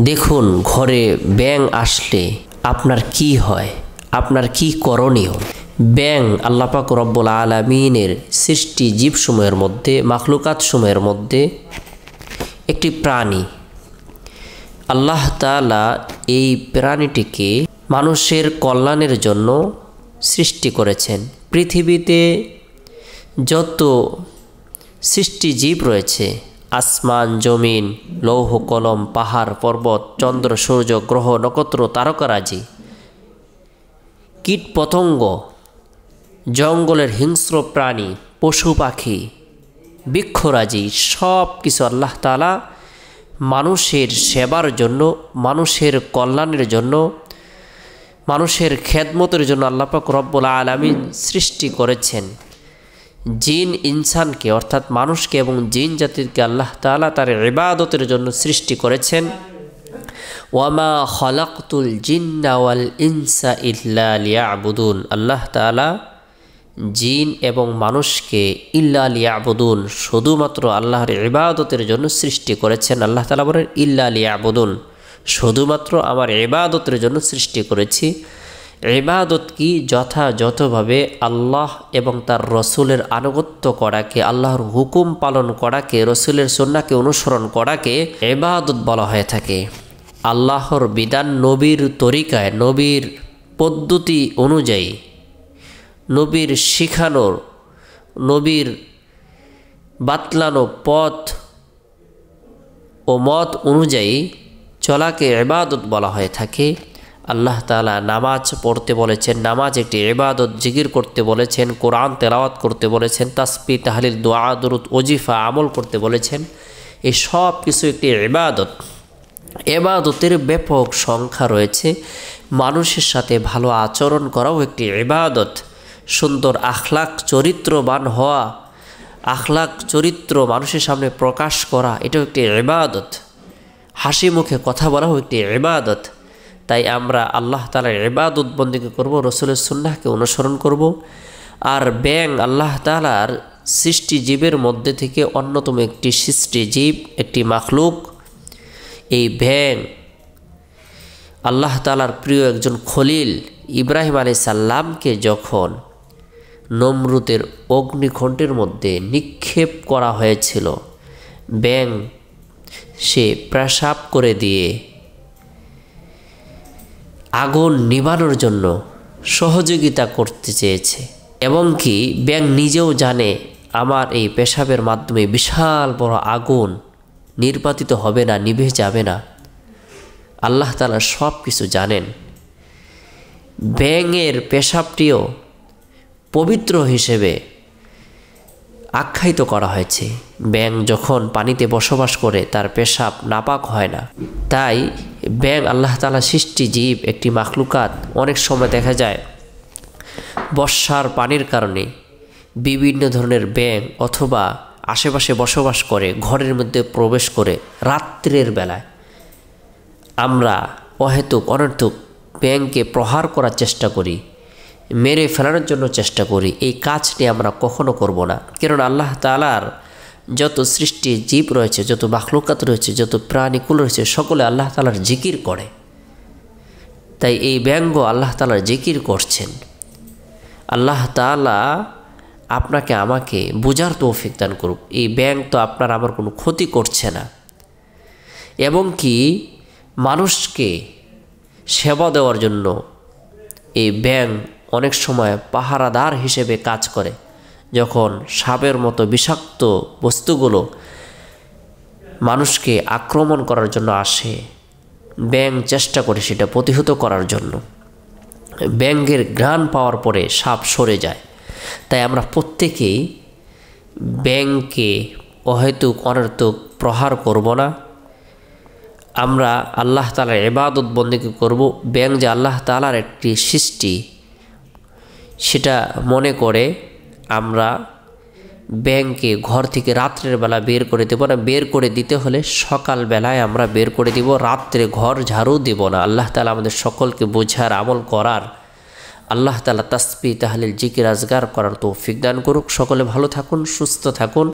দেখুন, ঘরে ব্যাঙ আসলে আপনার কি হয়, আপনার কি করণীয়। ব্যাঙ আল্লাহ পাক রব্বুল আলামিনের সৃষ্টি জীবসমূহের মধ্যে, মাখলুকাতসমূহের মধ্যে একটি প্রাণী। আল্লাহ তাআলা এই প্রাণীটিকে মানুষের কল্যাণের জন্য সৃষ্টি করেছেন। পৃথিবীতে যত সৃষ্টি জীব রয়েছে, আসমান, জমিন, লৌহ কলম, পাহাড় পর্বত, চন্দ্র, সূর্য, গ্রহ, নক্ষত্র, তারকারাজি, কীট পতঙ্গ, জঙ্গলের হিংস্র প্রাণী, পশু পাখি, বৃক্ষরাজি, সব কিছু আল্লাহ তাআলা মানুষের সেবার জন্য, মানুষের কল্যাণের জন্য, মানুষের খেদমতের জন্য আল্লাহ পাক রব্বুল আলামিন সৃষ্টি করেছেন। জিন ইনসানকে অর্থাৎ মানুষকে এবং জিন জাতিকে আল্লাহ তাআলা তার ইবাদতের জন্য সৃষ্টি করেছেন। ওয়ামা খালাকতুল জিন্না ওয়াল ইনসা ইল্লা লিয়াবুদুন, আল্লাহ তাআলা জিন এবং মানুষকে ইল্লা লিয়াবুদুন, শুধুমাত্র আল্লাহর ইবাদতের জন্য সৃষ্টি করেছেন। আল্লাহ তাআলা বলেন ইল্লা লিয়াবুদুন, শুধুমাত্র আমার ইবাদতের জন্য সৃষ্টি করেছি। ইবাদত কি? যথাযথভাবে আল্লাহ এবং তার রসুলের আনুগত্য করাকে, আল্লাহর হুকুম পালন করাকে, রসুলের সুন্নাহকে অনুসরণ করাকে ইবাদত বলা হয়ে থাকে। আল্লাহর বিধান নবীর তরিকায়, নবীর পদ্ধতি অনুযায়ী, নবীর শিখানোর, নবীর বাতলানো পথ ও মত অনুযায়ী চলাকে ইবাদত বলা হয়ে থাকে। আল্লাহ তাআলা নামাজ পড়তে বলেছেন, নামাজ একটি ইবাদত। জিকির করতে বলেছেন, কোরআন তেলাওয়াত করতে বলেছেন, তাসবিহ, তাহলিল, দোয়া, দুরূদ, ওজিফা আমল করতে বলেছেন। এই সব কিছু একটি ইবাদত। ইবাদতের ব্যাপক সংখ্যা রয়েছে। মানুষের সাথে ভালো আচরণ করাও একটি ইবাদত। সুন্দর আখলাক চরিত্রবান হওয়া, আখলাক চরিত্র মানুষের সামনে প্রকাশ করা, এটাও একটি ইবাদত। হাসি মুখে কথা বলাও একটি ইবাদত। তাই আমরা আল্লাহ তাআলার ইবাদত বন্দেগী করব, রসুলের সুন্নাহকে অনুসরণ করব। আর ব্যাঙ আল্লাহ তাআলার সৃষ্টি জীবের মধ্যে থেকে অন্যতম একটি সৃষ্টি জীব, একটি মাখলুক। এই ব্যাঙ আল্লাহ তাআলার প্রিয় একজন খলিল ইব্রাহিম আলাইহিস সালামকে যখন নমরুদের অগ্নিকুণ্ডের মধ্যে নিক্ষেপ করা হয়েছিল, ব্যাঙ সে প্রসাব করে দিয়ে আগুন নিভানোর জন্য সহযোগিতা করতে চেয়েছে। এবং কি ব্যাঙ নিজেও জানে আমার এই পেশাবের মাধ্যমে বিশাল বড় আগুন নির্বাপিত হবে না, নিভে যাবে না। আল্লাহ তাআলা সব কিছু জানেন। ব্যাঙের পেশাবটিও পবিত্র হিসেবে আখ্যায়িত করা হয়েছে। ব্যাঙ যখন পানিতে বসবাস করে তার পেশাব নাপাক হয় না। তাই ব্যাঙ আল্লাহ তাআলা সৃষ্টি জীব, একটি মাখলুকাত। অনেক সময় দেখা যায় বর্ষার পানির কারণে বিভিন্ন ধরনের ব্যাঙ অথবা আশেপাশে বসবাস করে, ঘরের মধ্যে প্রবেশ করে রাত্রের বেলায় আমরা অহেতুক অনর্থক ব্যাঙকে প্রহার করার চেষ্টা করি, মেরে ফেলানোর জন্য চেষ্টা করি। এই কাজটি আমরা কখনো করব না। কারণ আল্লাহ তাআলার যত সৃষ্টি জীব রয়েছে, যত মাখলুকাত রয়েছে, যত প্রাণীকুল রয়েছে, সকলে আল্লাহ তাআলার জিকির করে। তাই এই ব্যাঙ আল্লাহ তাআলার জিকির করছেন। আল্লাহ তাআলা আপনাকে আমাকে বুঝার তৌফিক দান করুক। এই ব্যাঙ তো আপনার আমার কোনো ক্ষতি করছে না। এবং কি মানুষকে সেবা দেওয়ার জন্য এই ব্যাঙ অনেক সময় পাহারাদার হিসেবে কাজ করে। যখন সাপের মতো বিষাক্ত বস্তুগুলো মানুষকে আক্রমণ করার জন্য আসে, ব্যাঙ চেষ্টা করে সেটা প্রতিহত করার জন্য। ব্যাঙের ঘ্রাণ পাওয়ার পরে সাপ সরে যায়। তাই আমরা প্রত্যেকেই ব্যাঙকে অহেতুক অনর্থক প্রহার করব না। আমরা আল্লাহ তাআলার ইবাদত বন্দেগী করব। ব্যাঙ যে আল্লাহ তাআলার একটি সৃষ্টি, সেটা মনে করে আমরা ব্যাঙকে ঘর থেকে রাত্রের বেলা বের করে দেব না। বের করে দিতে হলে সকাল বেলায় আমরা বের করে দিব, রাত্রে ঘর ঝাড়ু দেব না। আল্লাহ তাআলা আমাদের সকলকে বোঝার, আমল করার, আল্লাহ তাআলা তাসবিহ, তাহলিল, জিকির, আজগার করার তৌফিক দান করুক। সকলে ভালো থাকুন, সুস্থ থাকুন।